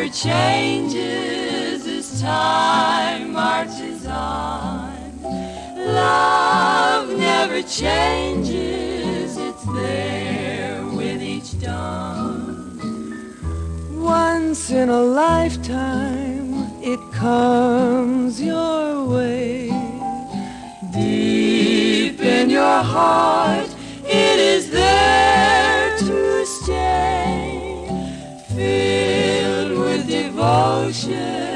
never changes as time marches on. Love never changes, it's there with each dawn. Once in a lifetime it comes your way. Deep in your heart it is there to stay, filled with devotion